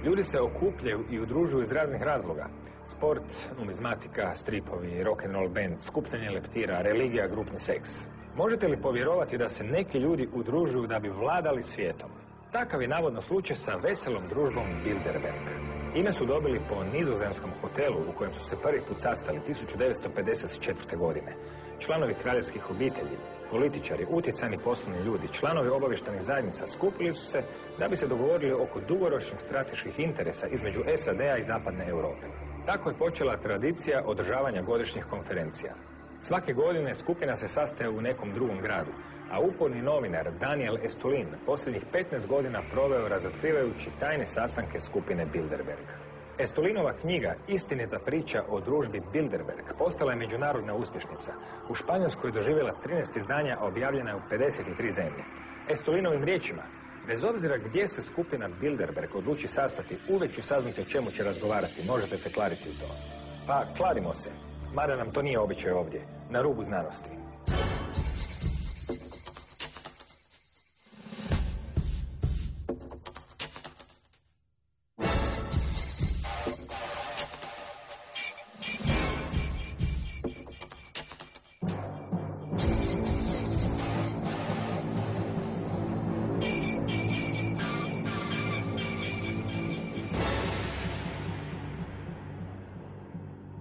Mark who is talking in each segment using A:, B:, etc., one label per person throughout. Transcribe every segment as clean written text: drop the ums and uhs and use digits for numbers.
A: Ljudi se okupljaju i udružuju iz raznih razloga. Sport, numizmatika, stripovi, rock'n'roll band, skupljanje leptira, religija, grupni seks. Možete li povjerovati da se neki ljudi udružuju da bi vladali svijetom? Takav je navodno slučaj sa veselom družbom Bilderberg. Ime su dobili po nizozemskom hotelu u kojem su se prvi put sastali 1954. godine. Članovi kraljevskih obitelji, političari, utjecajni poslovni ljudi, članovi obavještajnih zajednica skupili su se da bi se dogovorili oko dugoročnih strateških interesa između SAD-a i Zapadne Europe. Tako je počela tradicija održavanja godišnjih konferencija. Svake godine skupina se sastaje u nekom drugom gradu, a uporni novinar Daniel Estulin posljednjih 15 godina proveo razotkrivajući tajne sastanke skupine Bilderberg. Estulinova knjiga Istinita priča o družbi Bilderberg postala je međunarodna uspješnica. U Španjolskoj je doživjela 13 izdanja, a objavljena je u 53 zemlje. Estulinovim riječima, bez obzira gdje se skupina Bilderberg odluči sastati, uvijek ću saznati o čemu će razgovarati, možete se kladiti u to. Pa, kladimo se, mada nam to nije običaj ovdje, na rubu znanosti.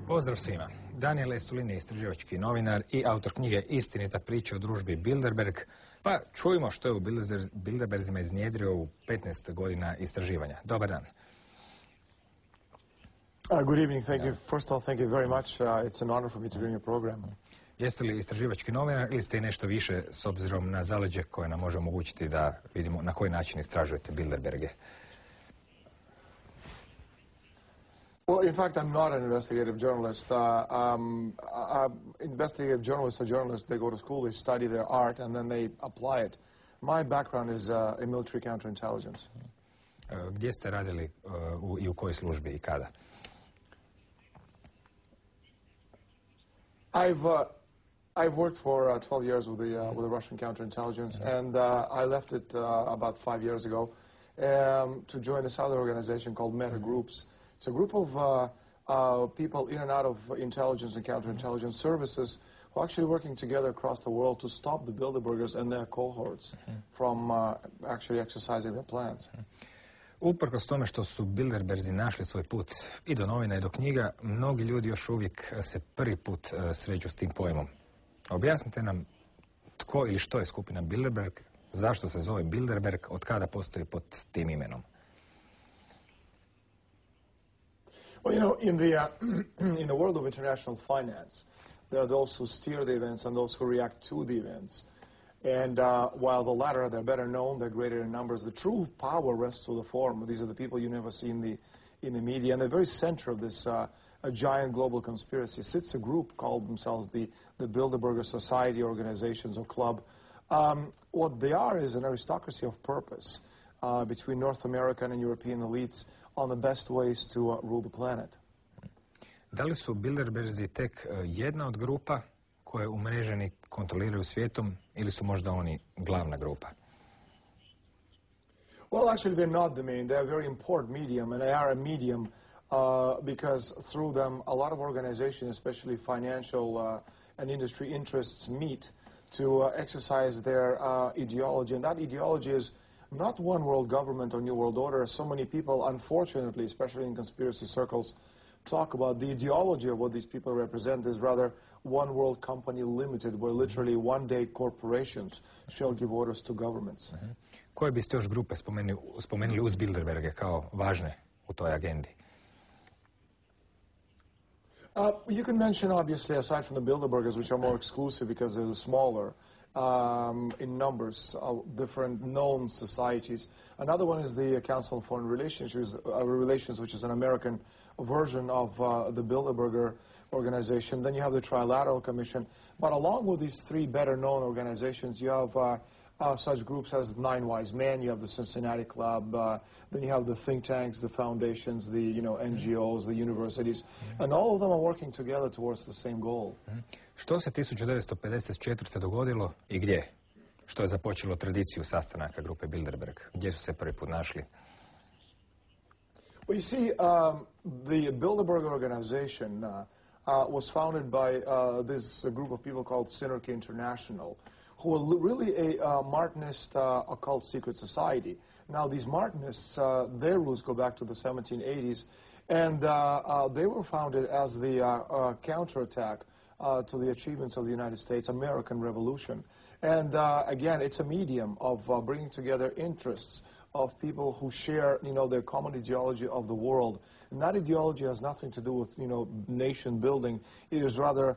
A: Pozdrav svima. Daniel Estulin je istraživački novinar i autor knjige Istinita priča o družbi Bilderberg. Pa čujmo što je u Bilderbergima iznjedrio u 15 godina istraživanja. Dobar dan.
B: Good evening. Thank you. First of all, thank you very much. It's an honor for me to be in your program.
A: Jeste li istraživački novinar ili ste i nešto više s obzirom na zaleđe koje nam može omogućiti da vidimo na koji način istražujete Bilderberge?
B: Well, in fact, I'm not an investigative journalist. Investigative journalists are journalists. They go to school, they study their art, and then they apply it. My background is in military counterintelligence.
A: Gdje ste radili i u kojoj službi i kada?
B: I've worked for 12 years with the Russian counterintelligence, and I left it about 5 years ago to join this other organization called Meta Groups. It's a group of people in and out of intelligence and counterintelligence services who are actually working together across the world to stop the Bilderbergers and their cohorts from actually exercising their plans.
A: Uprkos tome što su Bilderberzi našli svoj put i do novina i do knjiga, mnogi ljudi još uvijek se prvi put sreću s tim pojmom. Objasnite nam tko ili što je skupina Bilderberg, zašto se zove Bilderberg, od kada postoji pod tim imenom.
B: Well, you know, in the world of international finance, there are those who steer the events and those who react to the events. And while the latter, they're better known, they're greater in numbers, the true power rests to the form. These are the people you never see in the media. And the very center of this a giant global conspiracy sits a group called themselves the Bilderberger Society organizations or club. What they are is an aristocracy of purpose between North American and European elites on the best ways to rule the planet.
A: Da li su Bilderberzi tek jedna od grupa koje umreženi kontroliraju svijetom ili su možda oni glavna grupa?
B: Well, actually, they're not the main. They're a very important medium, and they are a medium because through them, a lot of organizations, especially financial and industry interests, meet to exercise their ideology. And that ideology is not one world government or new world order. So many people, unfortunately, especially in conspiracy circles, talk about the ideology of what these people represent is rather one world company limited, where literally one day corporations shall give orders to governments.
A: Koje biste još grupe spomenuli uz Bilderberge kao važne u toj agendi?
B: You can mention, obviously, aside from the Bilderbergers, which are more exclusive because they're smaller in numbers of different known societies. Another one is the Council on Foreign Relations, which is an American version of the Bilderberger organization. Then you have the Trilateral Commission. But along with these three better-known organizations, you have such groups as Nine Wise Men, you have the Cincinnati Club, then you have the think tanks, the foundations, the NGOs, the universities, and all of them are working together towards the same goal.
A: Što se 1954. dogodilo i gdje? Što je započelo tradiciju sastanaka grupe Bilderberg? Gdje su se prvi put našli?
B: Well, you see, the Bilderberg organization was founded by this group of people called Synergy International, who were really a Martinist occult secret society. Now, these Martinists, their roots go back to the 1780s, and they were founded as the counterattack to the achievements of the United States American Revolution. And again, it's a medium of bringing together interests of people who share, their common ideology of the world. And that ideology has nothing to do with, nation building. It is rather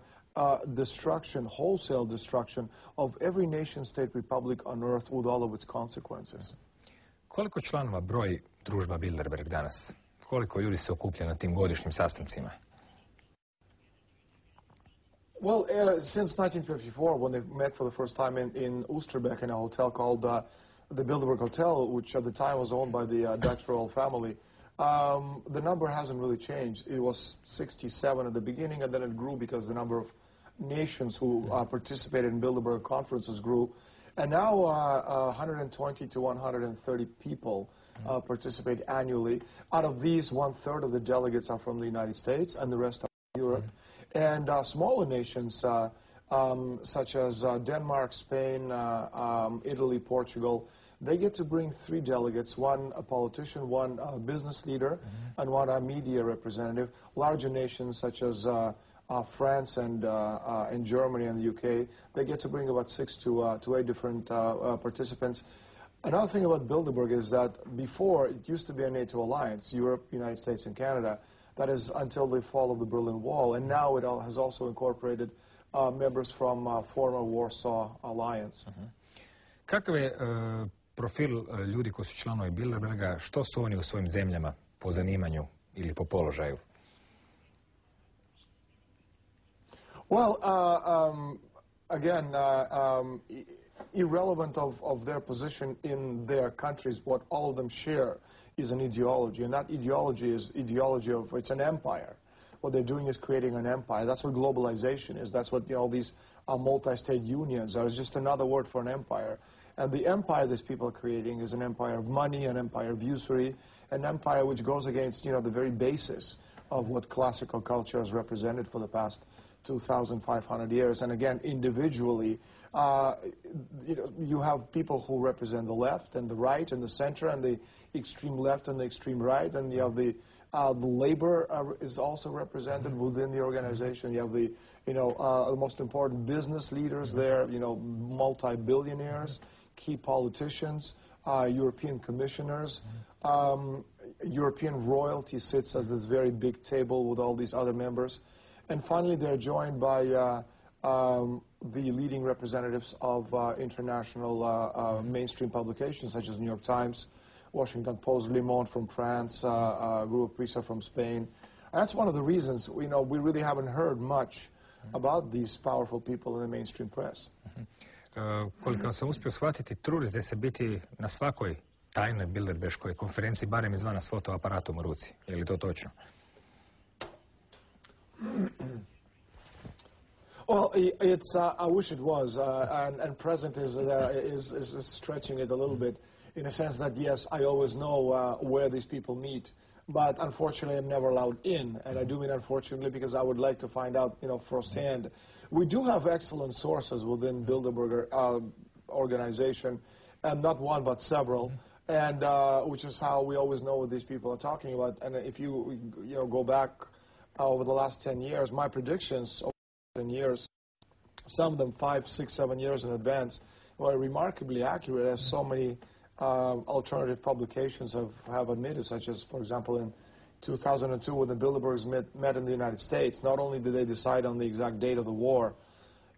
B: destruction, wholesale destruction of every nation-state republic on earth with all of its consequences.
A: Koliko članova broji družba Bilderberg danas? Koliko ljudi se okuplja na tim godišnjim sastancima?
B: Well, since 1954, when they met for the first time in Oosterbeek in a hotel called the Bilderberg Hotel, which at the time was owned by the Dutch royal family, the number hasn't really changed. It was 67 at the beginning, and then it grew because the number of nations who participated in Bilderberg conferences grew. And now 120 to 130 people participate annually. Out of these, 1/3 of the delegates are from the United States, and the rest are from Europe. And smaller nations, such as Denmark, Spain, Italy, Portugal, they get to bring 3 delegates, one a politician, one a business leader, and one a media representative. Larger nations such as France and Germany and the UK, they get to bring about 6 to 8 different participants. Another thing about Bilderberg is that before, it used to be a NATO alliance, Europe, United States, and Canada. That is until the fall of the Berlin Wall. And now it has also incorporated members from former Warsaw Alliance.
A: Kakav je profil ljudi koji su članovi Bilderberga, što su oni u svojim zemljama po zanimanju ili po položaju?
B: Well, again, irrelevant of their position in their countries, what all of them share is an ideology, and that ideology is ideology of, it's an empire. What they're doing is creating an empire. That's what globalization is. That's what, all these multi-state unions are. It's just another word for an empire. And the empire these people are creating is an empire of money, an empire of usury, an empire which goes against, the very basis of what classical culture has represented for the past 2,500 years. And again, individually, you have people who represent the left and the right and the center and the extreme left and the extreme right, and you have the labor is also represented within the organization. You have the most important business leaders there, multi-billionaires, key politicians, European commissioners. European royalty sits at this very big table with all these other members. And finally, they're joined by the leading representatives of international mainstream publications, such as New York Times, Washington Post, Le Monde from France, Grupo Prisa from Spain. And that's one of the reasons, we really haven't heard much about these powerful people in the mainstream press.
A: Koliko sam uspio shvatiti, trudite se biti na svakoj tajnoj bilderberškoj konferenciji, barem izvana s fotoaparatom u ruci. Je li to točno?
B: Well, I wish it was, and present is stretching it a little bit, in a sense that, yes, I always know where these people meet, but unfortunately I'm never allowed in, and I do mean unfortunately because I would like to find out, firsthand. We do have excellent sources within Bilderberger organization, and not one but several, and which is how we always know what these people are talking about. And if you go back over the last 10 years, my predictions over 10 years, some of them 5, 6, 7 years in advance, were remarkably accurate, as so many alternative publications have admitted, such as, for example, in 2002, when the Bilderbergs met in the United States. Not only did they decide on the exact date of the war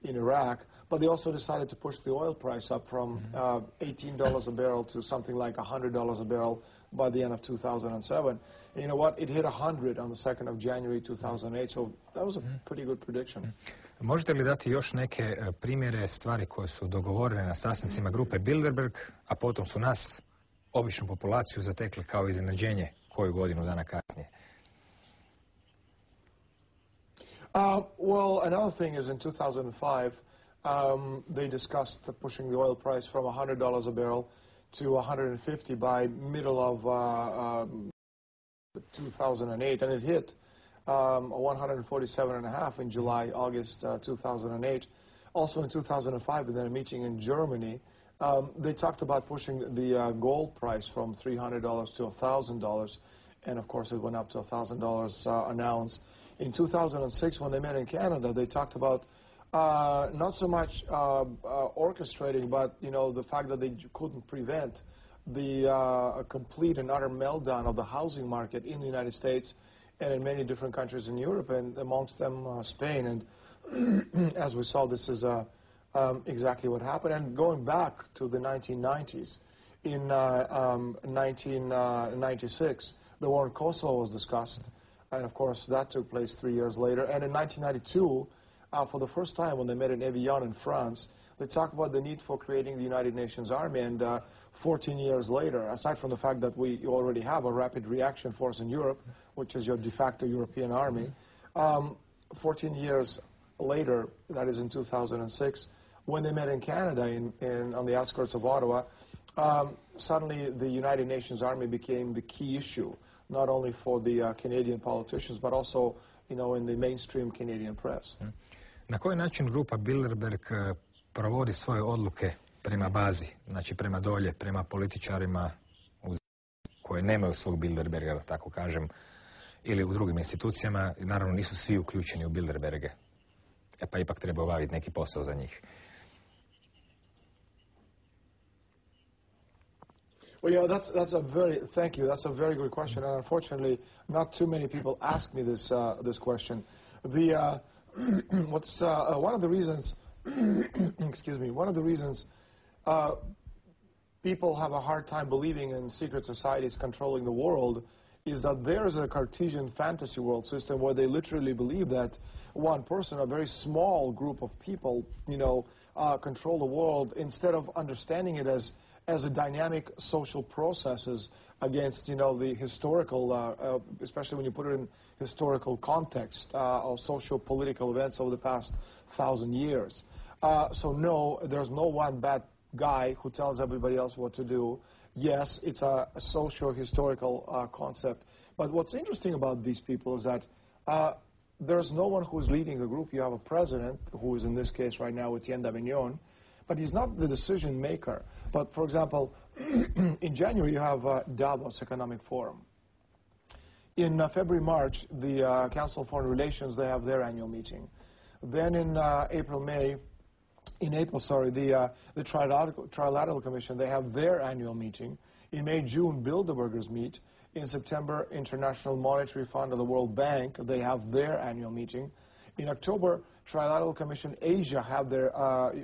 B: in Iraq, but they also decided to push the oil price up from $18 a barrel to something like $100 a barrel by the end of 2007. And you know what? It hit 100 on the 2nd of January 2008, so that was a pretty good prediction.
A: Možete li dati još neke primjere stvari koje su dogovorene na sastancima grupe Bilderberg, a potom su nas, običnu populaciju, zatekli kao iznenađenje koju godinu dana kasnije?
B: Well, another thing is in 2005, they discussed pushing the oil price from $100 a barrel to $150 by middle of 2008, and it hit 147.5 in July, August 2008. Also in 2005, in a meeting in Germany, they talked about pushing the gold price from $300 to $1,000, and of course it went up to $1,000 an ounce. In 2006, when they met in Canada, they talked about not so much orchestrating, but the fact that they couldn't prevent the complete and utter meltdown of the housing market in the United States and in many different countries in Europe, and amongst them Spain. And as we saw, this is exactly what happened. And going back to the 1990s, in 1996, the war in Kosovo was discussed, and of course that took place 3 years later. And in 1992, for the first time when they met in Evian in France, they talked about the need for creating the United Nations Army. And 14 years later, aside from the fact that we already have a rapid reaction force in Europe, which is your de facto European army, 14 years later, that is in 2006, when they met in Canada on the outskirts of Ottawa, suddenly the United Nations Army became the key issue, not only for the Canadian politicians, but also in the mainstream Canadian press.
A: Na koji način grupa Bilderberg provodi svoje odluke prema bazi, znači prema dolje, prema političarima koje nemaju svog Bilderberga, da tako kažem, ili u drugim institucijama, naravno nisu svi uključeni u Bilderberge, pa ipak treba obaviti neki posao za njih.
B: Well, thank you. That's a very good question, and unfortunately, not too many people ask me this question. One of the reasons, excuse me, one of the reasons people have a hard time believing in secret societies controlling the world is that there is a Cartesian fantasy world system where they literally believe that one person, a very small group of people, control the world, instead of understanding it as a dynamic social processes against, the historical, especially when you put it in historical context of social-political events over the past 1,000 years. So no, there's no one bad guy who tells everybody else what to do. Yes, it's a socio-historical concept. But what's interesting about these people is that there's no one who's leading a group. You have a president, who is in this case right now Etienne Davignon, but he's not the decision maker. But for example, in January you have Davos Economic Forum. In February, March, the Council on Foreign Relations, they have their annual meeting. Then in April, the Trilateral Commission, they have their annual meeting. In May, June, Bilderbergers meet. In September, International Monetary Fund of the World Bank, they have their annual meeting. In October, Trilateral Commission Asia have their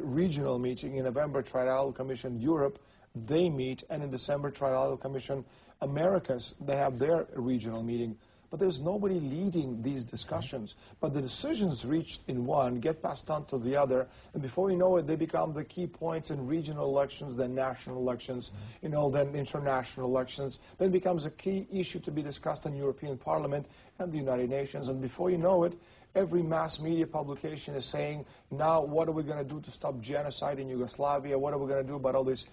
B: regional meeting. In November, Trilateral Commission Europe, they meet. And in December, Trilateral Commission Americas, they have their regional meeting. But there's nobody leading these discussions. But the decisions reached in one get passed on to the other, and before you know it, they become the key points in regional elections, then national elections, then international elections. Then becomes a key issue to be discussed in European Parliament and the United Nations. And before you know it, every mass media publication is saying, now what are we going to do to stop genocide in Yugoslavia? What are we going to do about all these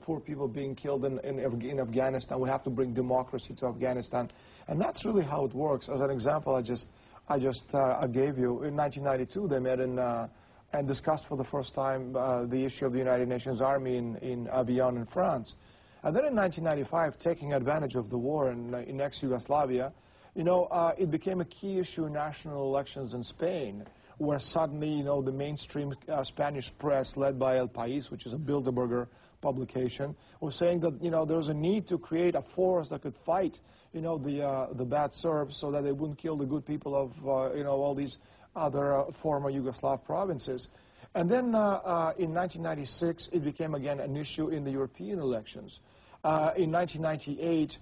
B: poor people being killed in Afghanistan? We have to bring democracy to Afghanistan. And that's really how it works. As an example, I just gave you, in 1992 they met and discussed for the first time the issue of the United Nations Army in Evian in France. And then in 1995, taking advantage of the war in ex-Yugoslavia, it became a key issue in national elections in Spain, where suddenly, the mainstream Spanish press, led by El País, which is a Bilderberger publication, was saying that, there was a need to create a force that could fight, the bad Serbs so that they wouldn't kill the good people of, all these other former Yugoslav provinces. And then in 1996, it became again an issue in the European elections. In 1998,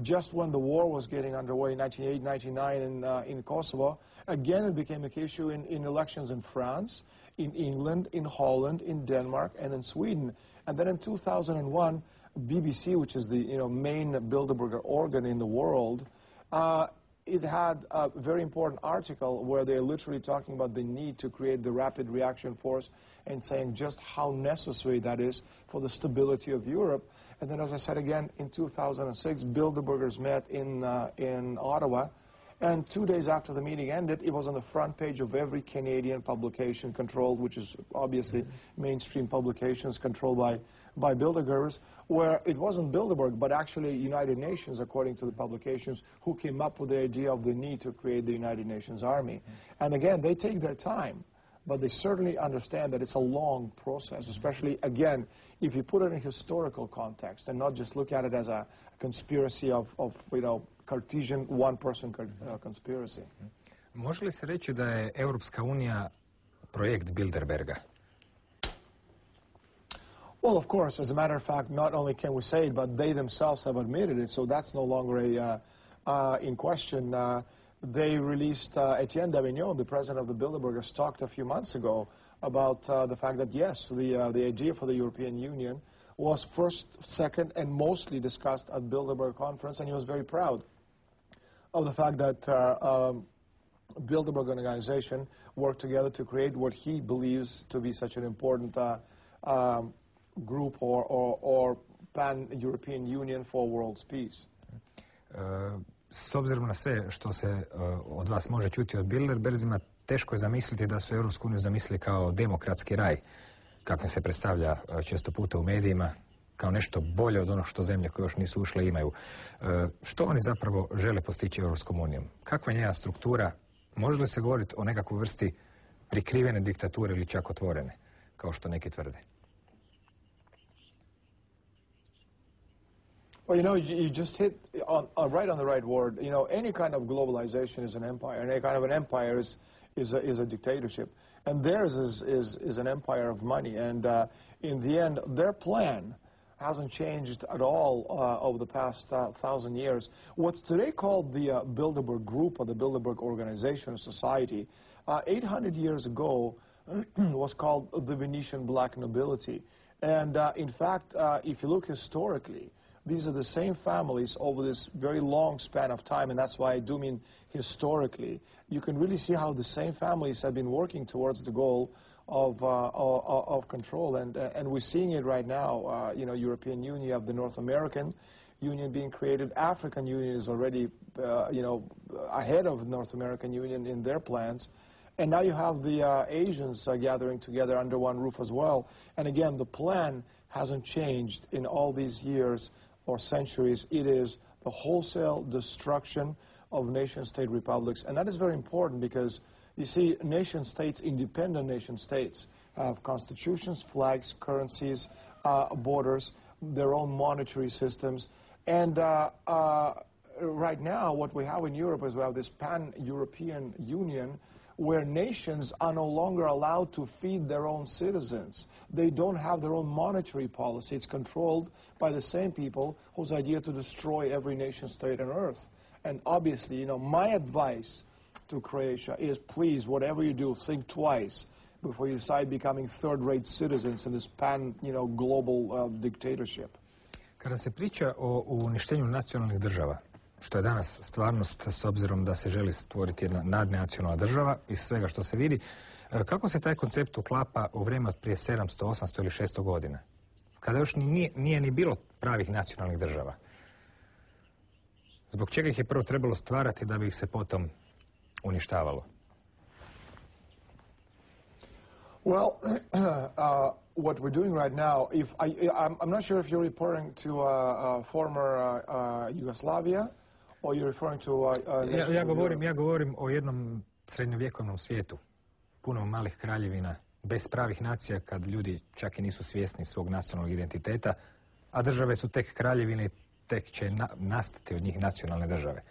B: just when the war was getting underway, in 1998-99 in Kosovo, again it became a key issue in elections in France, in England, in Holland, in Denmark, and in Sweden. And then in 2001, BBC, which is the main Bilderberger organ in the world, it had a very important article where they're literally talking about the need to create the rapid reaction force and saying just how necessary that is for the stability of Europe. And then, as I said again, in 2006, Bilderbergers met in Ottawa. And 2 days after the meeting ended, it was on the front page of every Canadian publication controlled, which is obviously mainstream publications controlled by Bilderbergers, where it wasn't Bilderberg, but actually United Nations, according to the publications, who came up with the idea of the need to create the United Nations Army. And again, they take their time, but they certainly understand that it's a long process, especially, again, if you put it in a historical context and not just look at it as a conspiracy of Cartesian one-person conspiracy.
A: Može li se reći da je Europska unija projekt Bilderberga?
B: Well, of course, as a matter of fact, not only can we say it, but they themselves have admitted it, so that's no longer in question. They released Etienne Davignon, the president of the Bilderbergers, talked a few months ago about the fact that, yes, the idea for the European Union was first, second, and mostly discussed at Bilderberg conference, and he was very proud of the fact that Bilderberg organization worked together to create what he believes to be such an important group or pan-European Union for world's peace.
A: S obzirom na sve što se od vas može čuti od Bilderbergima, teško je zamisliti da su Europsku uniju zamislili kao demokratski raj, kakvim se predstavlja često puta u medijima, kao nešto bolje od onog što zemlje koje još nisu ušle imaju. Što oni zapravo žele postići Europskom unijom? Kakva je njena struktura? Može li se govoriti o nekakvoj vrsti prikrivene diktature ili čak otvorene, kao što neki tvrde?
B: Well, you just hit right on the right word. Any kind of globalization is an empire, and any kind of an empire is a dictatorship. And theirs is an empire of money. And in the end, their plan hasn't changed at all over the past 1,000 years. What's today called the Bilderberg Group or the Bilderberg Organization or Society, 800 years ago was called the Venetian Black Nobility. And in fact, if you look historically, these are the same families over this very long span of time, and that's why I do mean historically. You can really see how the same families have been working towards the goal of control, and we're seeing it right now. European Union, you have the North American Union being created. African Union is already, ahead of North American Union in their plans. And now you have the Asians gathering together under one roof as well. And again, the plan hasn't changed in all these years or centuries. It is the wholesale destruction of nation-state republics. And that is very important because, you see, nation-states, independent nation-states, have constitutions, flags, currencies, borders, their own monetary systems. And right now, what we have in Europe is we have this pan-European Union where nations are no longer allowed to feed their own citizens. They don't have their own monetary policy. It's controlled by the same people whose idea to destroy every nation-state on earth. And obviously, my advice to Croatia is, please, whatever you do, think twice before you decide becoming third-rate citizens in this global dictatorship.
A: Kada se priča o uništenju nacionalnih država, što je danas stvarnost s obzirom da se želi stvoriti jedna nadnacionalna država iz svega što se vidi, kako se taj koncept uklapa u vrijeme od prije 700, 800 ili 600 godina, kada još nije ni bilo pravih nacionalnih država? Zbog čega ih je prvo trebalo stvarati da bi ih se potom uništavalo?
B: Well, what we're doing right now, I'm not sure if you're referring to former Yugoslavia, or you're referring to...
A: Ja govorim o jednom srednjovjekovnom svijetu, puno malih kraljevina, bez pravih nacija, kad ljudi čak i nisu svjesni svog nacionalnog identiteta, a države su tek kraljevine i tek će nastati od njih nacionalne države.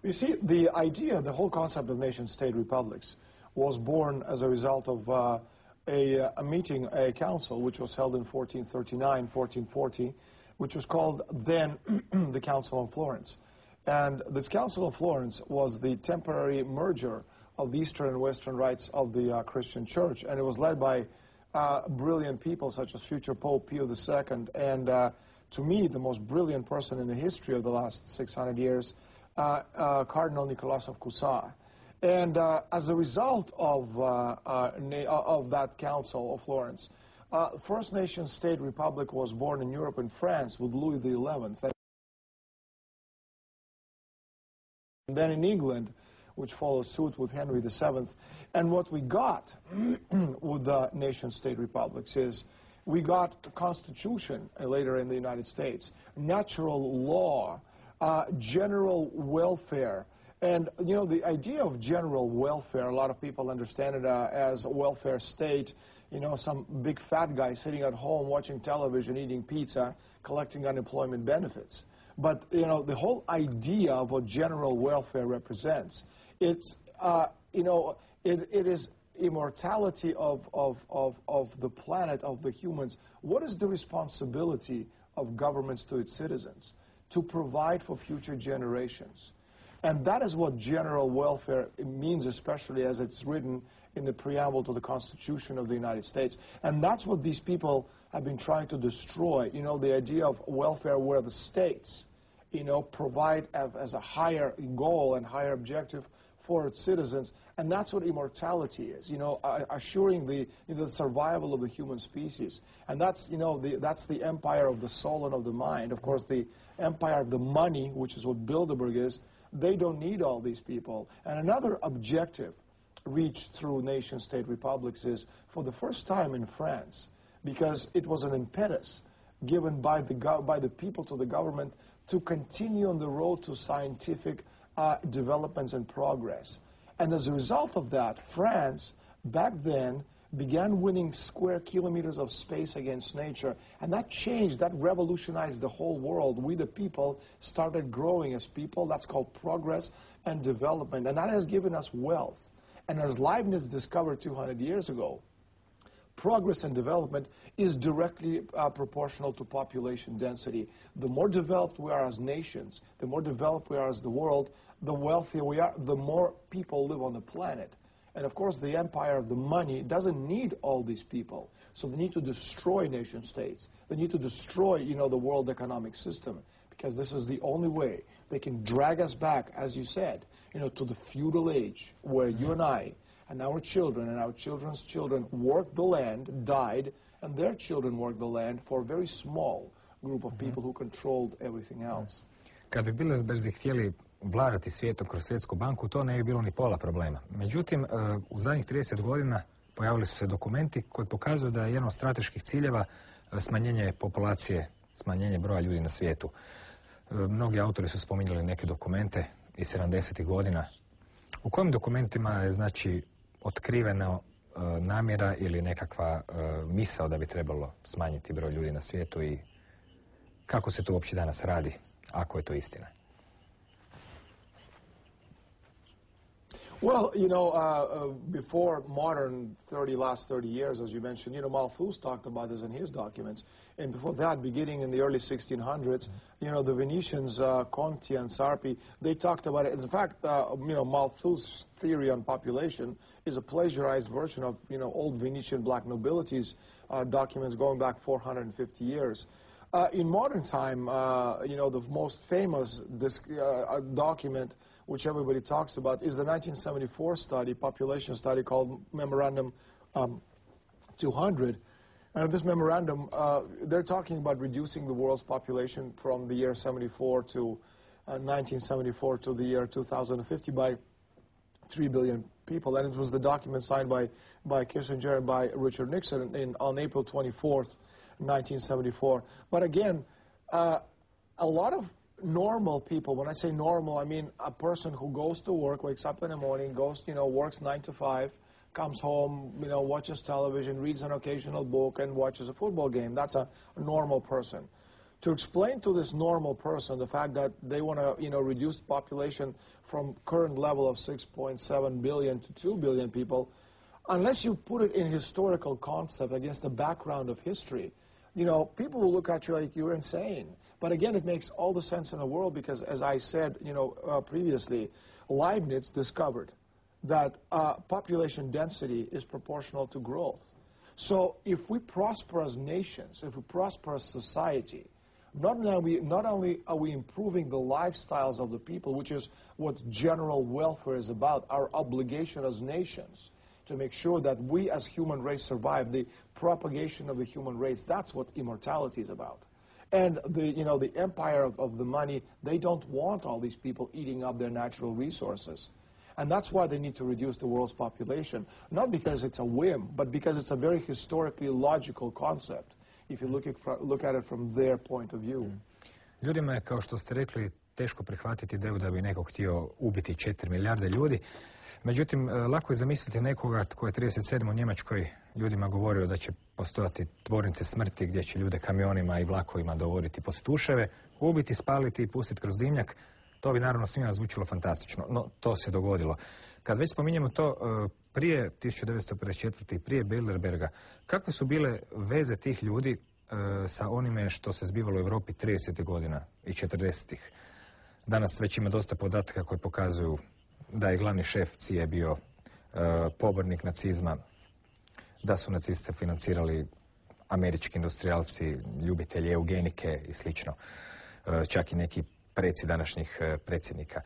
B: You see, the whole concept of nation-state republics was born as a result of a meeting, a council, which was held in 1439, 1440, which was called then the Council of Florence. And this Council of Florence was the temporary merger of the Eastern and Western rites of the Christian Church, and it was led by brilliant people such as future Pope Pio II, and to me, the most brilliant person in the history of the last 600 years, Cardinal Nicholas of Cussat. And as a result of that Council of Florence, First nation-state republic was born in Europe and France with Louis XI. And then in England, which followed suit with Henry VII. And what we got with the nation-state republics is we got the Constitution later in the United States, natural law, general welfare. And, you know, the idea of general welfare, a lot of people understand it as a welfare state, you know, some big fat guy sitting at home watching television, eating pizza, collecting unemployment benefits. But, you know, the whole idea of what general welfare represents, it's, you know, it is immortality of the planet, of the humans. What is the responsibility of governments to its citizens? To provide for future generations. And that is what general welfare means, especially as it's written in the preamble to the Constitution of the United States. And that's what these people have been trying to destroy, you know, the idea of welfare where the states, you know, provide as a higher goal and higher objective for its citizens. And that's what immortality is, you know, assuring the survival of the human species. And that's, you know, that's the empire of the soul and of the mind. Of course, the empire of the money, which is what Bilderberg is, they don't need all these people. And another objective reached through nation-state republics is, for the first time in France, because it was an impetus given by the people to the government to continue on the road to scientific developments and progress. And as a result of that, France, back then, began winning square kilometers of space against nature. And that changed, that revolutionized the whole world. We, the people, started growing as people. That's called progress and development. And that has given us wealth. And as Leibniz discovered 200 years ago, progress and development is directly proportional to population density. The more developed we are as nations, the more developed we are as the world, the wealthier we are, the more people live on the planet. And of course, the empire of the money doesn't need all these people. So they need to destroy nation states. They need to destroy, you know, the world economic system, because this is the only way they can drag us back, as you said, you know, to the feudal age where you and I and our children and our children's children worked the land, died, and their children worked the land for a very small group of people who controlled everything else.
A: Kad bi Bilderbergi htjeli vladati svijetom kroz Svjetsku banku, to ne bi bilo ni pola problema. Međutim, u zadnjih 30 godina pojavili su se dokumenti koji pokazuju da je jedan od strateških ciljeva smanjenje populacije, smanjenje broja ljudi na svijetu. Mnogi autori su spominjali neke dokumente iz 70. godina. U kojim dokumentima je, znači, otkrivena namjera ili nekakva misao da bi trebalo smanjiti broj ljudi na svijetu i kako se to uopće danas radi, ako je to istina?
B: Well, you know, before modern last 30 years, as you mentioned, you know, Malthus talked about this in his documents. And before that, beginning in the early 1600s, you know, the Venetians, Conti and Sarpi, they talked about it. In fact, you know, Malthus' theory on population is a plagiarized version of, you know, old Venetian black nobility's documents going back 450 years. In modern time, you know, the most famous document which everybody talks about, is the 1974 study, population study called Memorandum 200. And this memorandum, they're talking about reducing the world's population from the year 74 to 1974 to the year 2050 by 3 billion people. And it was the document signed by Kissinger and by Richard Nixon on April 24th, 1974. But again, a lot of normal people, when I say normal, I mean a person who goes to work, wakes up in the morning, goes, you know, works 9 to 5, comes home, you know, watches television, reads an occasional book, and watches a football game. That's a normal person. To explain to this normal person the fact that they want to, you know, reduce population from current level of 6.7 billion to 2 billion people, unless you put it in historical concept against the background of history, you know, people will look at you like you're insane. But again, it makes all the sense in the world because, as I said, you know, previously, Leibniz discovered that population density is proportional to growth. So if we prosper as nations, if we prosper as society, not only are we improving the lifestyles of the people, which is what general welfare is about, our obligation as nations, to make sure that we as human race survive, the propagation of the human race. That's what immortality is about. And the empire of the money, they don't want all these people eating up their natural resources. And that's why they need to reduce the world's population, not because it's a whim, but because it's a very historically logical concept, if you look at it from their point of view.
A: Ljudima je, kao što ste rekli, teško prihvatiti ideju da bi neko htio ubiti 4 milijarde ljudi. Međutim, lako je zamisliti nekoga tko je 37. u Njemačkoj ljudima govorio da će postojati tvornice smrti gdje će ljude kamionima i vlakovima dovoditi pod tuševe, ubiti, spaliti i pustiti kroz dimnjak. To bi naravno svima zvučilo fantastično, no to se dogodilo. Kad već spominjemo to, prije 1954. i prije Bilderberga, kakve su bile veze tih ljudi sa onime što se zbivalo u Europi 30. godina i 40. Danas već ima dosta podataka koji pokazuju da je glavni šef CIA bio pobornik nacizma, da su naciste financirali američki industrijalci, ljubitelji eugenike i slično, čak i neki preci današnjih predsjednika.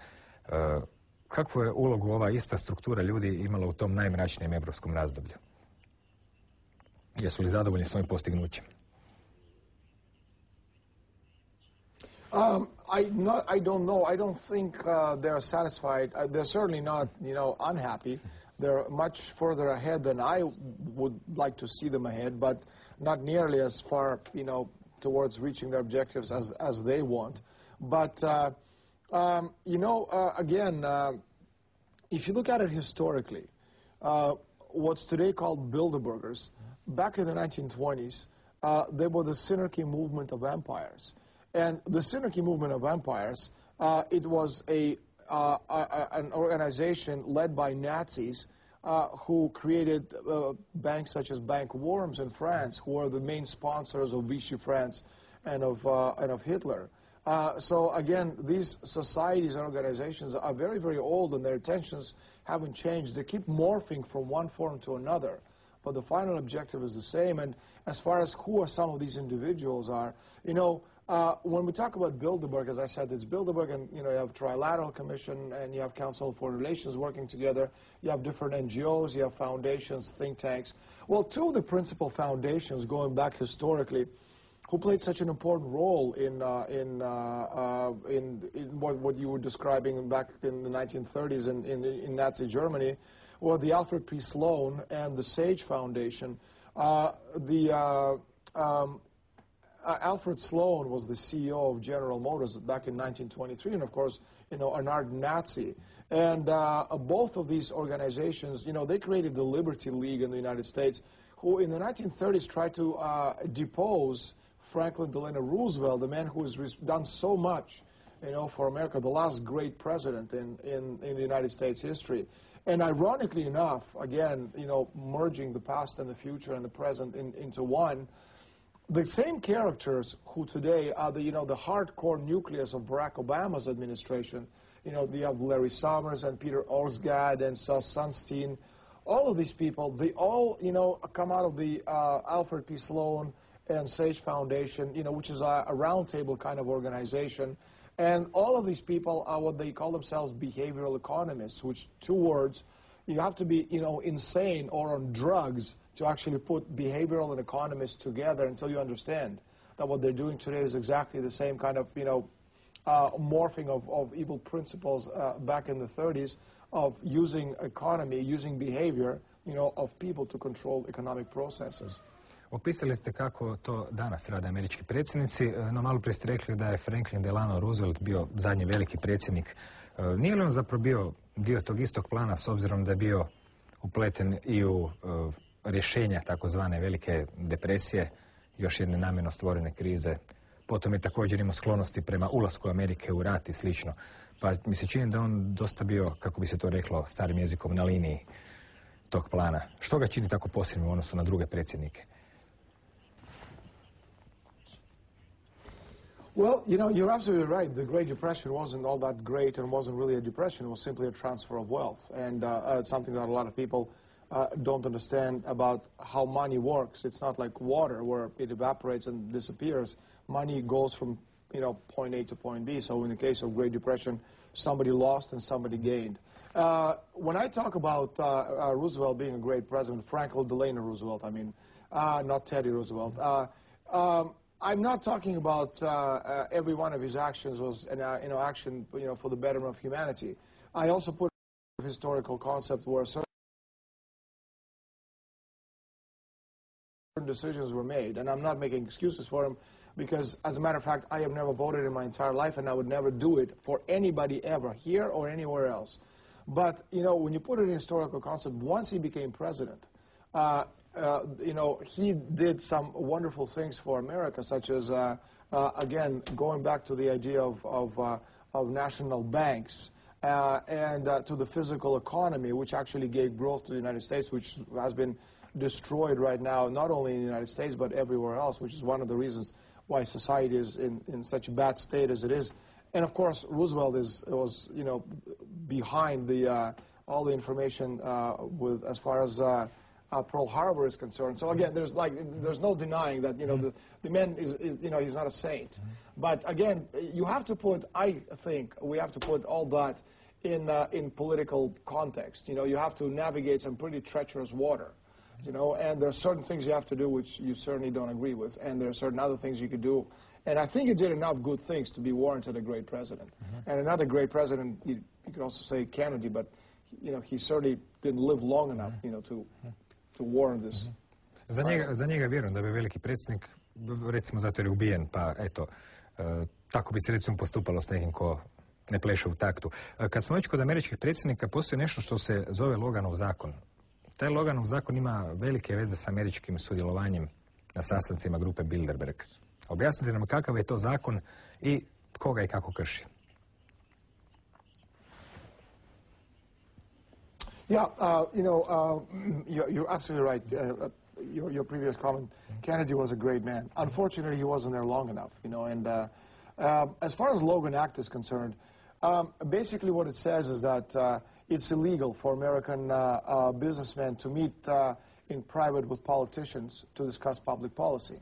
A: Kakvu je ulogu ova ista struktura ljudi imala u tom najmračnijem evropskom razdoblju? Jesu li zadovoljni svojim postignućem?
B: I don't know. I don't think they're satisfied. They're certainly not, unhappy. They're much further ahead than I would like to see them ahead, but not nearly as far, towards reaching their objectives as they want. But, again, if you look at it historically, what's today called Bilderbergers, back in the 1920s, they were the synarchy movement of empires. And the synarchy movement of empires, it was an organization led by Nazis who created banks such as Bank Worms in France, who are the main sponsors of Vichy France and of Hitler. So again, these societies and organizations are very, very old, and their intentions haven't changed. They keep morphing from one form to another, but the final objective is the same. And as far as who are some of these individuals are, when we talk about Bilderberg, as I said, it's Bilderberg, and you have Trilateral Commission, and you have Council on Foreign Relations working together. You have different NGOs, you have foundations, think tanks. Well, two of the principal foundations, going back historically, who played such an important role in what you were describing back in the 1930s in Nazi Germany, were the Alfred P. Sloan and the Sage Foundation. Alfred Sloan was the CEO of General Motors back in 1923, and of course, an ardent Nazi. And both of these organizations, they created the Liberty League in the United States, who in the 1930s tried to depose Franklin Delano Roosevelt, the man who has done so much, for America, the last great president in the United States history. And ironically enough, again, merging the past and the future and the present into one, the same characters who today are the hardcore nucleus of Barack Obama's administration, you have Larry Summers and Peter Orsgaard and Sus Sunstein, all of these people, they all, come out of the Alfred P. Sloan and Sage Foundation, which is a roundtable kind of organization. And all of these people are what they call themselves behavioral economists, which two words, you have to be, insane or on drugs to actually put behavioral and economists together until you understand that what they're doing today is exactly the same kind of, morphing of evil principles back in the 30s of using economy, using behavior, of people to control economic processes.
A: Opisali ste kako to danas rade američki predsjednici, no malo prije ste rekli da je Franklin Delano Roosevelt bio zadnji veliki predsjednik. Nije li on zapravo bio dio tog istog plana s obzirom da je bio upleten i u rješenja takozvane velike depresije, još jedne namjerno stvorene krize? Potom je također imao sklonosti prema ulasku Amerike u rat i slično. Pa mi se čini da on dosta bio, kako bi se to reklo starim jezikom, na liniji tog plana. Što ga čini tako posebnim u odnosu na druge predsjednike?
B: Well, you're absolutely right. The Great Depression wasn't all that great and wasn't really a depression. It was simply a transfer of wealth. And it's something that a lot of people don't understand about how money works. It's not like water where it evaporates and disappears. Money goes from point A to point B. So in the case of Great Depression, somebody lost and somebody gained. When I talk about Roosevelt being a great president, Franklin Delano Roosevelt, I mean, not Teddy Roosevelt, I'm not talking about every one of his actions was an action for the betterment of humanity. I also put a historical concept where certain decisions were made, and I'm not making excuses for him because, as a matter of fact, I have never voted in my entire life, and I would never do it for anybody ever, here or anywhere else. But, when you put it in historical concept, once he became president, he did some wonderful things for America, such as, again, going back to the idea of national banks and to the physical economy, which actually gave growth to the United States, which has been destroyed right now, not only in the United States, but everywhere else, which is one of the reasons why society is in such a bad state as it is. And, of course, Roosevelt was behind all the information as far as Pearl Harbor is concerned. So again, there's no denying that the man is he's not a saint. But again, you have to put, I think, we have to put all that in political context. You have to navigate some pretty treacherous water. And there are certain things you have to do which you certainly don't agree with, and there are certain other things you could do. And I think he did enough good things to be warranted a great president. And another great president, you could also say Kennedy, but he certainly didn't live long enough, to warrant this.
A: Za njega vjerujem da bi veliki predsjednik, recimo zato jer je ubijen, pa eto, tako bi se recimo postupalo s nekim ko ne pleše u taktu. Kad smo već kod američkih predsjednika, postoji nešto što se zove Loganov zakon. Taj Loganov zakon ima velike veze s američkim sudjelovanjem na sastancima grupe Bilderberg. Objasnite nam kakav je to zakon i tko ga i kako krši.
B: Yeah, you're absolutely right. Your previous comment, Kennedy was a great man. Unfortunately, he wasn't there long enough, and as far as Logan Act is concerned, basically what it says is that it's illegal for American businessmen to meet in private with politicians to discuss public policy.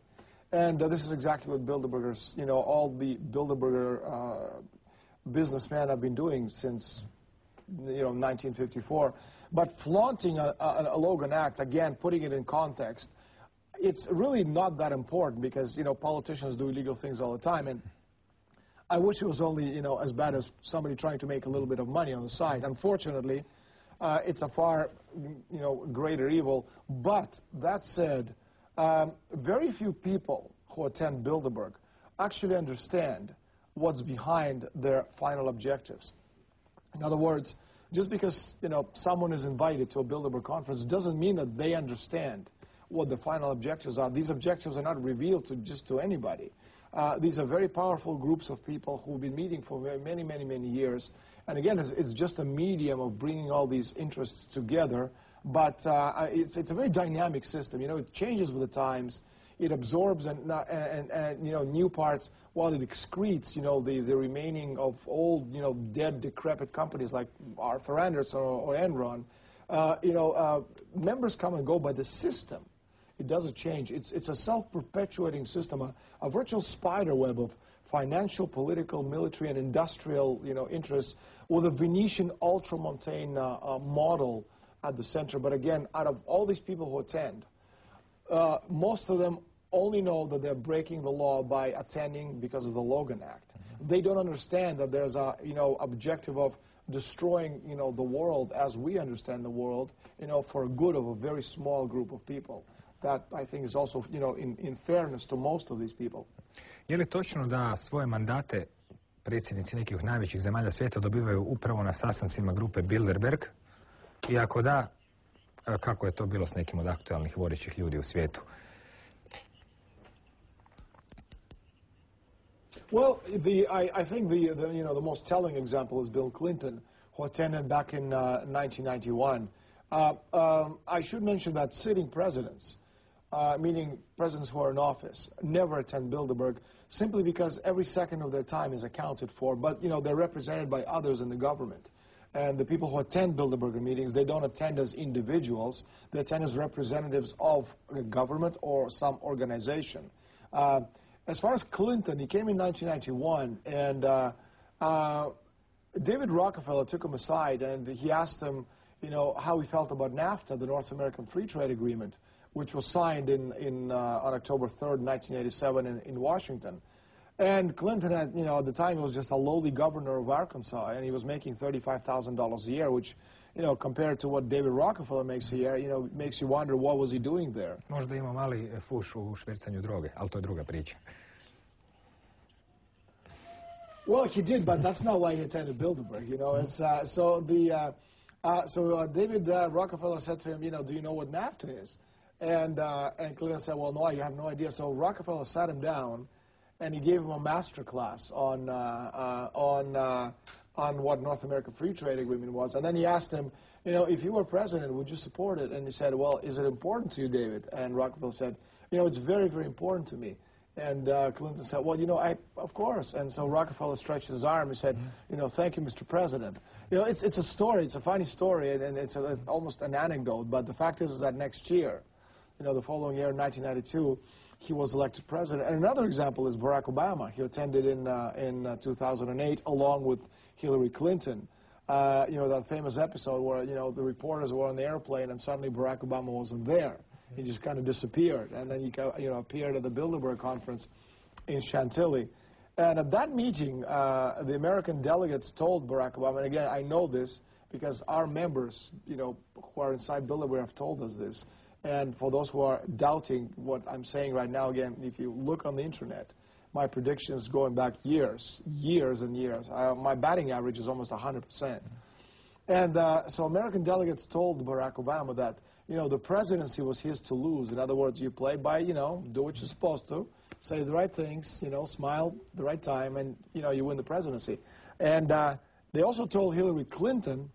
B: And this is exactly what Bilderbergers, all the Bilderberger businessmen have been doing since, 1954. But flaunting a Logan Act, again, putting it in context, it's really not that important because, politicians do illegal things all the time. And I wish it was only, as bad as somebody trying to make a little bit of money on the side. Unfortunately, it's a far, greater evil. But that said, very few people who attend Bilderberg actually understand what's behind their final objectives. In other words, just because, someone is invited to a Bilderberg conference doesn't mean that they understand what the final objectives are. These objectives are not revealed to anybody. These are very powerful groups of people who've been meeting for many, many, many years. And again, it's just a medium of bringing all these interests together. But it's a very dynamic system. It changes with the times. It absorbs and new parts while it excretes, the remaining of old, dead, decrepit companies like Arthur Andersen or Enron. Members come and go, but the system, it doesn't change. It's a self-perpetuating system, a virtual spider web of financial, political, military, and industrial, interests with a Venetian ultramontane model at the center. But again, out of all these people who attend, most of them only know that they're breaking the law by attending because of the Logan Act. They don't understand that there's a, objective of destroying, the world as we understand the world, for good of a very small group of people. That, I think, is also, in fairness to most of these people.
A: Je li točno da svoje mandate predsjednici nekih najvećih zemalja svijeta dobivaju upravo na sastancima grupe Bilderberg? I ako da, kako je to bilo s nekim od aktualnih vodećih ljudi u svijetu?
B: Well, I think the most telling example is Bill Clinton, who attended back in 1991. I should mention that sitting presidents, meaning presidents who are in office, never attend Bilderberg simply because every second of their time is accounted for. But, they're represented by others in the government. And the people who attend Bilderberger meetings, they don't attend as individuals. They attend as representatives of a government or some organization. as far as Clinton, he came in 1991, and David Rockefeller took him aside, and he asked him, you know, how he felt about NAFTA, the North American Free Trade Agreement, which was signed on October 3rd, 1987 in Washington. And Clinton had, you know, at the time he was just a lowly governor of Arkansas, and he was making $35,000 a year, which, you know, compared to what David Rockefeller makes a year, you know, makes you wonder what was he doing there.
A: Možda ima mali fuš u švercanju droge, ali to je druga priča.
B: Well, he did, but that's not why he attended Bilderberg. You know, it's David Rockefeller said to him, you know, do you know what NAFTA is? And Clinton said, well, no, I have no idea. So Rockefeller sat him down, and he gave him a master class on what North American Free Trade Agreement was. And then he asked him, you know, if you were president, would you support it? And he said, well, is it important to you, David? And Rockefeller said, you know, it's very, very important to me. And Clinton said, well, you know, of course. And so Rockefeller stretched his arm and said, you know, thank you, Mr. President. You know, it's a story. It's a funny story, and it's almost an anecdote. But the fact is that next year, you know, the following year, 1992, he was elected president. And another example is Barack Obama. He attended in 2008 along with Hillary Clinton. You know, that famous episode where, you know, the reporters were on the airplane and suddenly Barack Obama wasn't there. He just kind of disappeared, and then he, you know, appeared at the Bilderberg conference in Chantilly. And at that meeting, the American delegates told Barack Obama, and again, I know this because our members, you know, who are inside Bilderberg have told us this. And for those who are doubting what I'm saying right now, again, if you look on the internet, my predictions going back years and years. My batting average is almost 100%. And so American delegates told Barack Obama that, you know, the presidency was his to lose. In other words, you play by, you know, do what you're supposed to, say the right things, you know, smile the right time, and, you know, you win the presidency. And they also told Hillary Clinton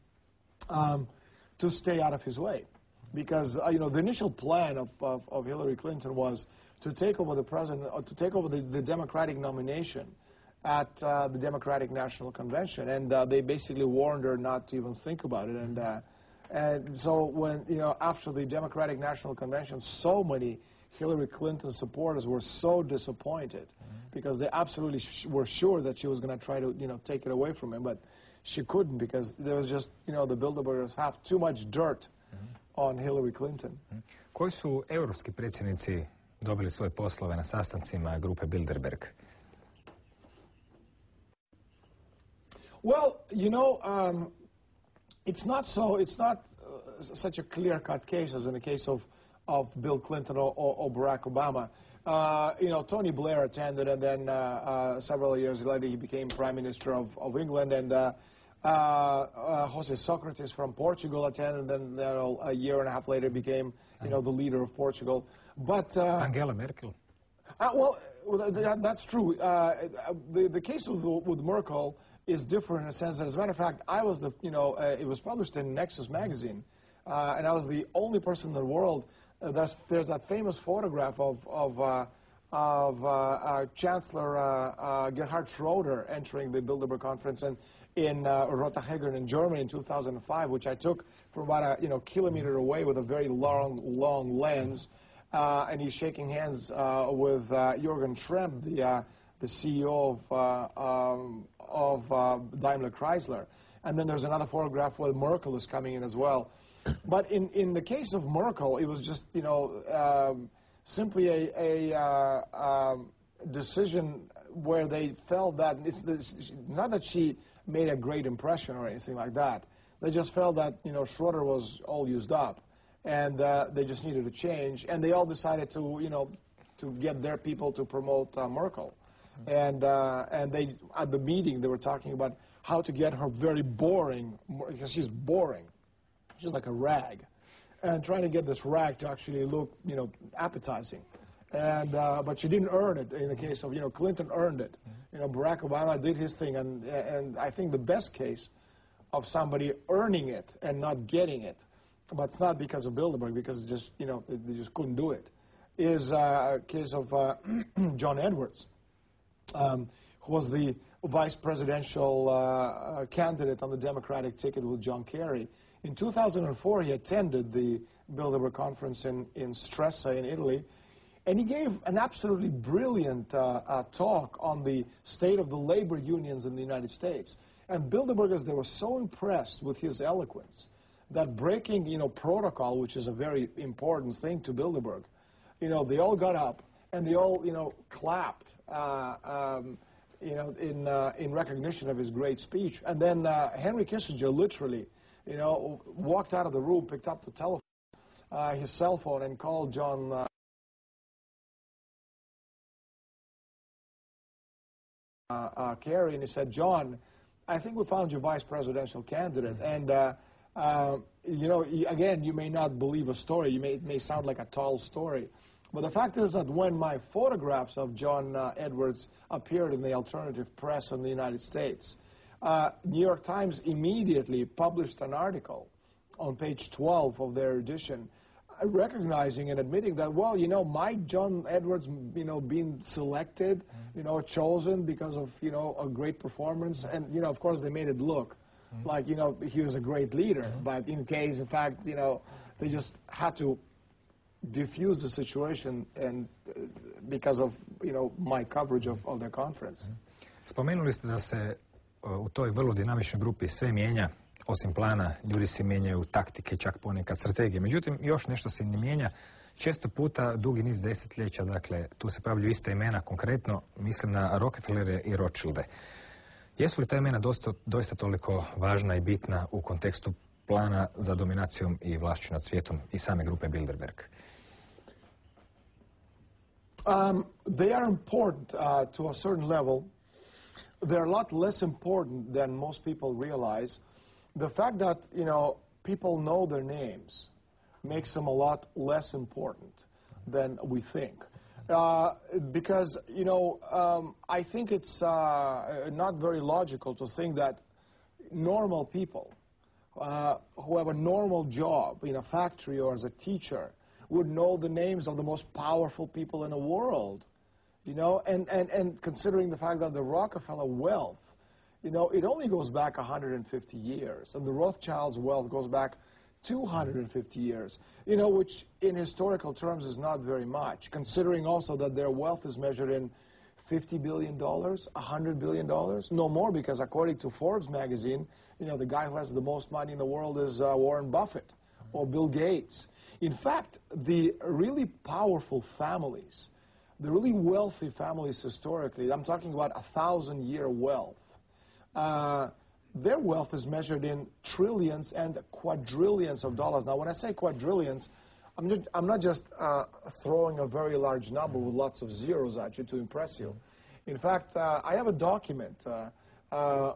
B: to stay out of his way. Because, you know, the initial plan of Hillary Clinton was to take over the to take over the Democratic nomination at the Democratic National Convention. And they basically warned her not to even think about it. And so when, you know, after the Democratic National Convention, so many Hillary Clinton supporters were so disappointed because they absolutely were sure that she was going to try to, you know, take it away from him. But she couldn't because there was just, you know, the Bilderbergers have too much dirt on Hillary Clinton.
A: Koji su europski predsjednici dobili svoje poslove na sastancima grupe Bilderberg?
B: Well, you know, it's not such a clear-cut case as in the case of Bill Clinton or Barack Obama. You know, Tony Blair attended, and then several years later he became Prime Minister of England, and Jose Socrates from Portugal attended, and then a year and a half later became, you know, the leader of Portugal. But
A: Angela Merkel.
B: Well, that's true. The case with Merkel is different in a sense that, as a matter of fact, I was the, you know, it was published in Nexus magazine, and I was the only person in the world. There's that famous photograph of Chancellor Gerhard Schroeder entering the Bilderberg conference in Rotterdam in Germany in 2005, which I took from about a kilometer away with a very long lens, and he's shaking hands with Jürgen Tremp, the CEO of Daimler Chrysler. And then there's another photograph where Merkel is coming in as well. But in the case of Merkel, it was just, you know, simply a decision where they felt that it's not that she made a great impression or anything like that. They just felt that, you know, Schroeder was all used up, and they just needed a change. And they all decided to, you know, to get their people to promote Merkel. And they, at the meeting, they were talking about how to get her very boring, because she's boring. She's like a rag. And trying to get this rag to actually look, you know, appetizing. And but she didn't earn it. In the case of, you know, Clinton earned it. You know, Barack Obama did his thing, and I think the best case of somebody earning it and not getting it, but it's not because of Bilderberg, because it just, you know, they just couldn't do it, is a case of John Edwards, who was the vice presidential candidate on the Democratic ticket with John Kerry. In 2004, he attended the Bilderberg conference in Stresa in Italy, And he gave an absolutely brilliant talk on the state of the labor unions in the United States. And Bilderbergers, they were so impressed with his eloquence that breaking, protocol, which is a very important thing to Bilderberg, they all got up and they all, clapped, in recognition of his great speech. And then Henry Kissinger literally, walked out of the room, picked up the telephone, his cell phone, and called John Kerry, and he said, "John, I think we found your vice presidential candidate." And again, you may not believe a story. It may sound like a tall story. But the fact is that when my photographs of John Edwards appeared in the alternative press in the United States, New York Times immediately published an article on page 12 of their edition, recognizing and admitting that, well, might John Edwards, being selected, chosen because of, a great performance. And, of course, they made it look like, he was a great leader. But in case, in fact, they just had to diffuse the situation and because of, my coverage of their conference.
A: Spomenuli ste da se u toj vrlo dinamičnoj grupi sve mijenja, osim plana, ljudi se mijenjaju taktike, čak ponekad strategije. Međutim, još nešto se ne mijenja. Često puta, dugi niz desetljeća, dakle, tu se pojavljuju ista imena, konkretno mislim na Rockefellere i Rothschilde. Jesu li ta imena doista toliko važna i bitna u kontekstu plana za dominacijom i vlašću nad svijetom i same grupe Bilderberg?
B: They are important to a certain level. They're a lot less important than most people realize. The fact that, people know their names makes them a lot less important than we think. Because, I think it's not very logical to think that normal people who have a normal job in a factory or as a teacher would know the names of the most powerful people in the world, and considering the fact that the Rockefeller wealth, it only goes back 150 years, and the Rothschilds' wealth goes back 250 years, which in historical terms is not very much, considering also that their wealth is measured in $50 billion, $100 billion, no more, because according to Forbes magazine, the guy who has the most money in the world is Warren Buffett or Bill Gates. In fact, the really powerful families, the really wealthy families historically, I'm talking about 1,000-year wealth, their wealth is measured in trillions and quadrillions of dollars. Now, when I say quadrillions, I'm not just throwing a very large number with lots of zeros at you to impress you. In fact, I have a document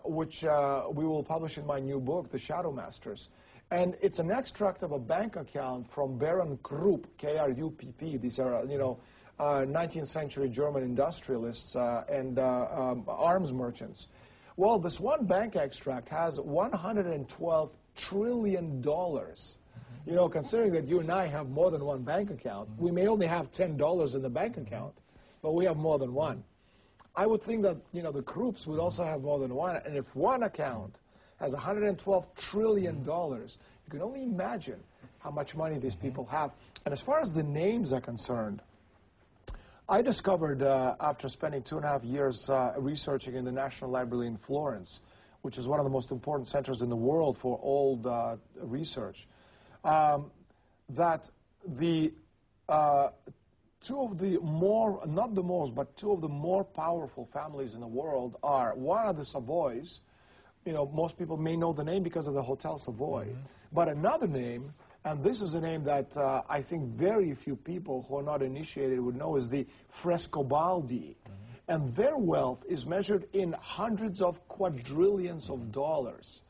B: which we will publish in my new book, The Shadow Masters. And it's an extract of a bank account from Baron Krupp, K-R-U-P-P. These are, 19th century German industrialists and arms merchants. Well, this one bank extract has $112 trillion. Considering that you and I have more than one bank account, we may only have $10 in the bank account, but we have more than one. I would think that, the Krupps would also have more than one. And if one account has $112 trillion, you can only imagine how much money these people have. And as far as the names are concerned, I discovered, after spending 2.5 years researching in the National Library in Florence, which is one of the most important centers in the world for old research, that the two of the more, not the most, but two of the more powerful families in the world are, one of the Savoys. Most people may know the name because of the Hotel Savoy. But another name, and this is a name that I think very few people who are not initiated would know, is the Frescobaldi. And their wealth is measured in hundreds of quadrillions of dollars.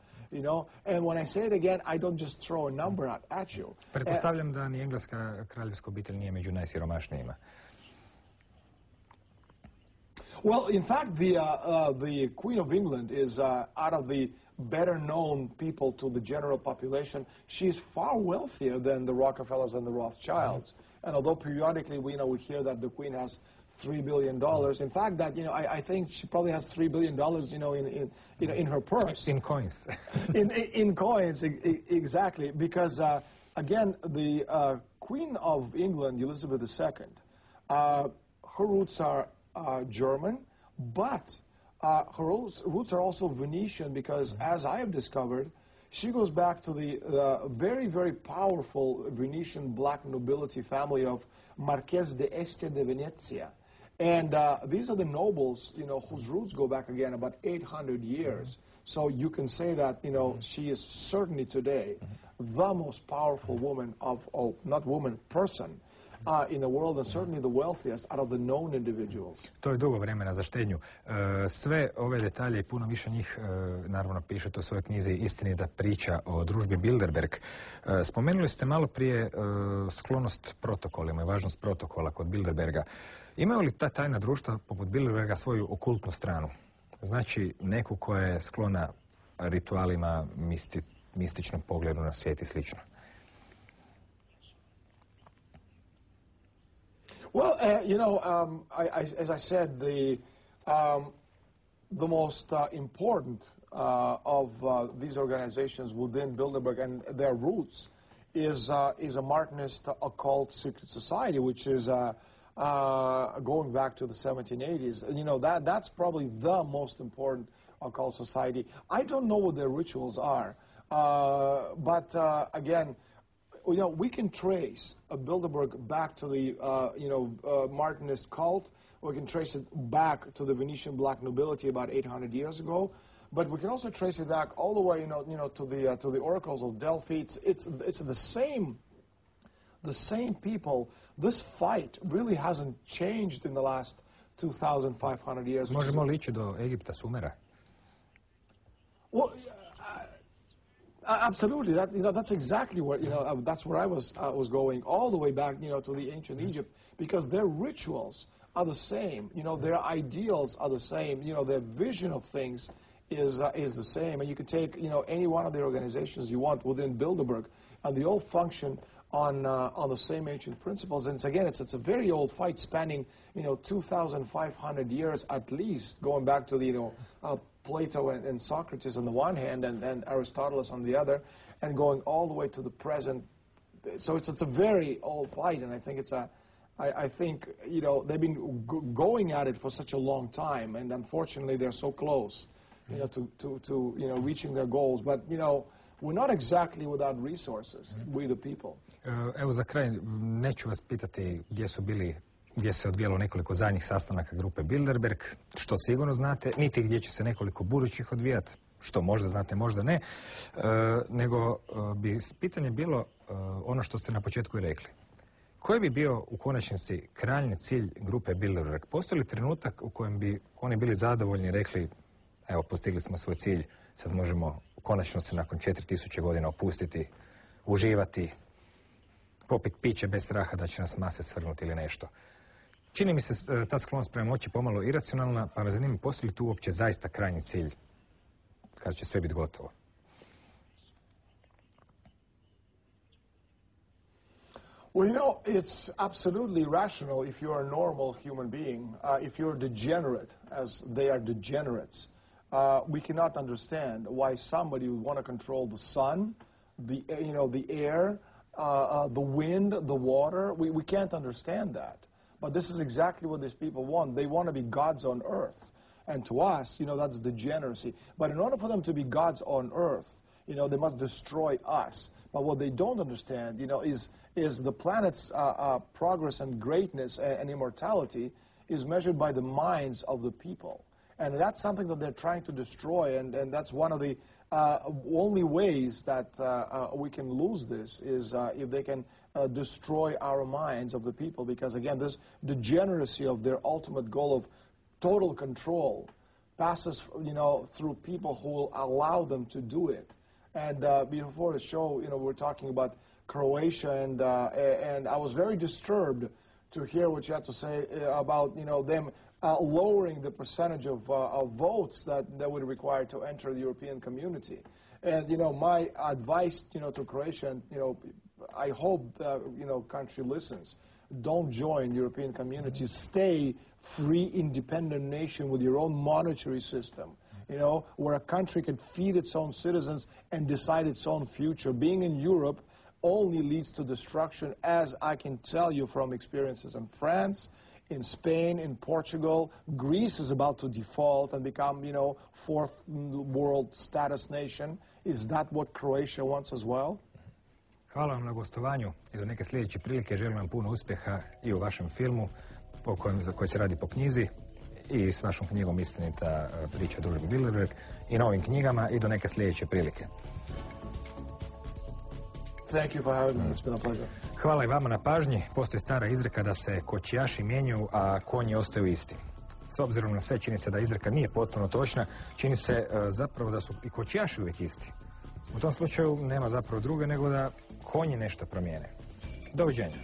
B: And when I say it again, I don't just throw a number at you.
A: Pretpostavljam da ni engleska kraljevska obitelj nije među najsiromašnijima.
B: Well, in fact, the Queen of England is out of the better-known people to the general population. She's far wealthier than the Rockefellers and the Rothschilds. And although periodically we hear that the Queen has $3 billion, in fact, that I think she probably has $3 billion, in her purse.
A: In coins.
B: in coins, exactly, because again, the Queen of England, Elizabeth II. Her roots are German, but her roots are also Venetian because, as I have discovered, she goes back to the very, very powerful Venetian black nobility family of Marquess de Este de Venezia. And these are the nobles, whose roots go back again about 800 years. So you can say that, she is certainly today the most powerful woman person in the world, and certainly the wealthiest out of the known individuals.
A: To je dugo vremena za štednju. Sve ove detalje i puno više njih, naravno, pišete u svojoj knjizi Istinita priča o družbi Bilderberg. Spomenuli ste malo prije sklonost protokolima i važnost protokola kod Bilderberga. Imaju li ta tajna društva poput Bilderberga svoju okultnu stranu? Znači, neku koja je sklona ritualima, mističnom pogledu na svijet i slično?
B: Well, as I said, the most important of these organizations within Bilderberg and their roots is a Martinist occult secret society, which is going back to the 1780s. That's probably the most important occult society. I don't know what their rituals are, but again, we can trace Bilderberg back to the, Martinist cult. We can trace it back to the Venetian black nobility about 800 years ago. But we can also trace it back all the way, to the oracles of Delphi. It's the same people. This fight really hasn't changed in the last 2,500 years.
A: Možemo li ići do Egipta, Sumera?
B: Well, absolutely. That's exactly where that's where I was going, all the way back, to the ancient Egypt, because their rituals are the same. Their ideals are the same. Their vision of things is the same. And you could take any one of the organizations you want within Bilderberg, and they all function on the same ancient principles. And it's a very old fight spanning 2,500 years at least, going back to the Plato and Socrates on the one hand, and Aristotle on the other, and going all the way to the present. So it's a very old fight, and I think I think they've been going at it for such a long time, and unfortunately they're so close, to reaching their goals. But we're not exactly without resources, we the people.
A: Evo za kraj, neću vas pitati gdje se odvijalo nekoliko zadnjih sastanaka grupe Bilderberg, što sigurno znate, niti gdje će se nekoliko budućih odvijati, što možda znate, možda ne, nego bi pitanje bilo ono što ste na početku i rekli. Koji bi bio u konačnici krajnji cilj grupe Bilderberg? Postoji li trenutak u kojem bi oni bili zadovoljni i rekli, evo, postigli smo svoj cilj, sad možemo konačno se nakon 4000 godina opustiti, uživati, popiti piće bez straha da će nas mase svrnuti ili nešto. Čini mi se ta sklonost prema moći pomalo iracionalna, pa me zanima, postoji li tu uopće zaista krajnji cilj kada će sve biti gotovo?
B: Well, it's absolutely rational if you're a normal human being. If you're degenerate, as they are degenerates, we cannot understand why somebody would want to control the sun, the air, the wind, the water. We can't understand that. But this is exactly what these people want. They want to be gods on earth. And to us, that's degeneracy. But in order for them to be gods on earth, they must destroy us. But what they don't understand, is the planet's progress and greatness and immortality is measured by the minds of the people. And that's something that they're trying to destroy, and that's one of the only ways that we can lose this is if they can destroy our minds of the people, because again, this degeneracy of their ultimate goal of total control passes, through people who will allow them to do it. And before the show, we're talking about Croatia, and I was very disturbed to hear what you had to say about, them lowering the percentage of votes that would require to enter the European community. And, my advice, to Croatia, and, I hope, country listens. Don't join European communities. Stay free, independent nation with your own monetary system, where a country can feed its own citizens and decide its own future. Being in Europe only leads to destruction, as I can tell you from experiences in France, in Spain, in Portugal. Greece is about to default and become, fourth world status nation. Is that what Croatia wants as well?
A: Hvala vam na gostovanju i do neke sljedeće prilike želim vam puno uspjeha i u vašem filmu za koji se radi po knjizi i s vašom knjigom Istinita priča družbe Bilderberg i novim knjigama i do neke sljedeće prilike.
B: Thank you for having me. It's been a pleasure.
A: Hvala i vama na pažnji. Postoji stara izreka da se kočijaši mijenjaju, a konji ostaju isti. S obzirom na sve, čini se da izreka nije potpuno točna, čini se zapravo da su i kočijaši uvijek isti. U tom slučaju nema zapravo druge nego da konji nešto promijene. Doviđenja.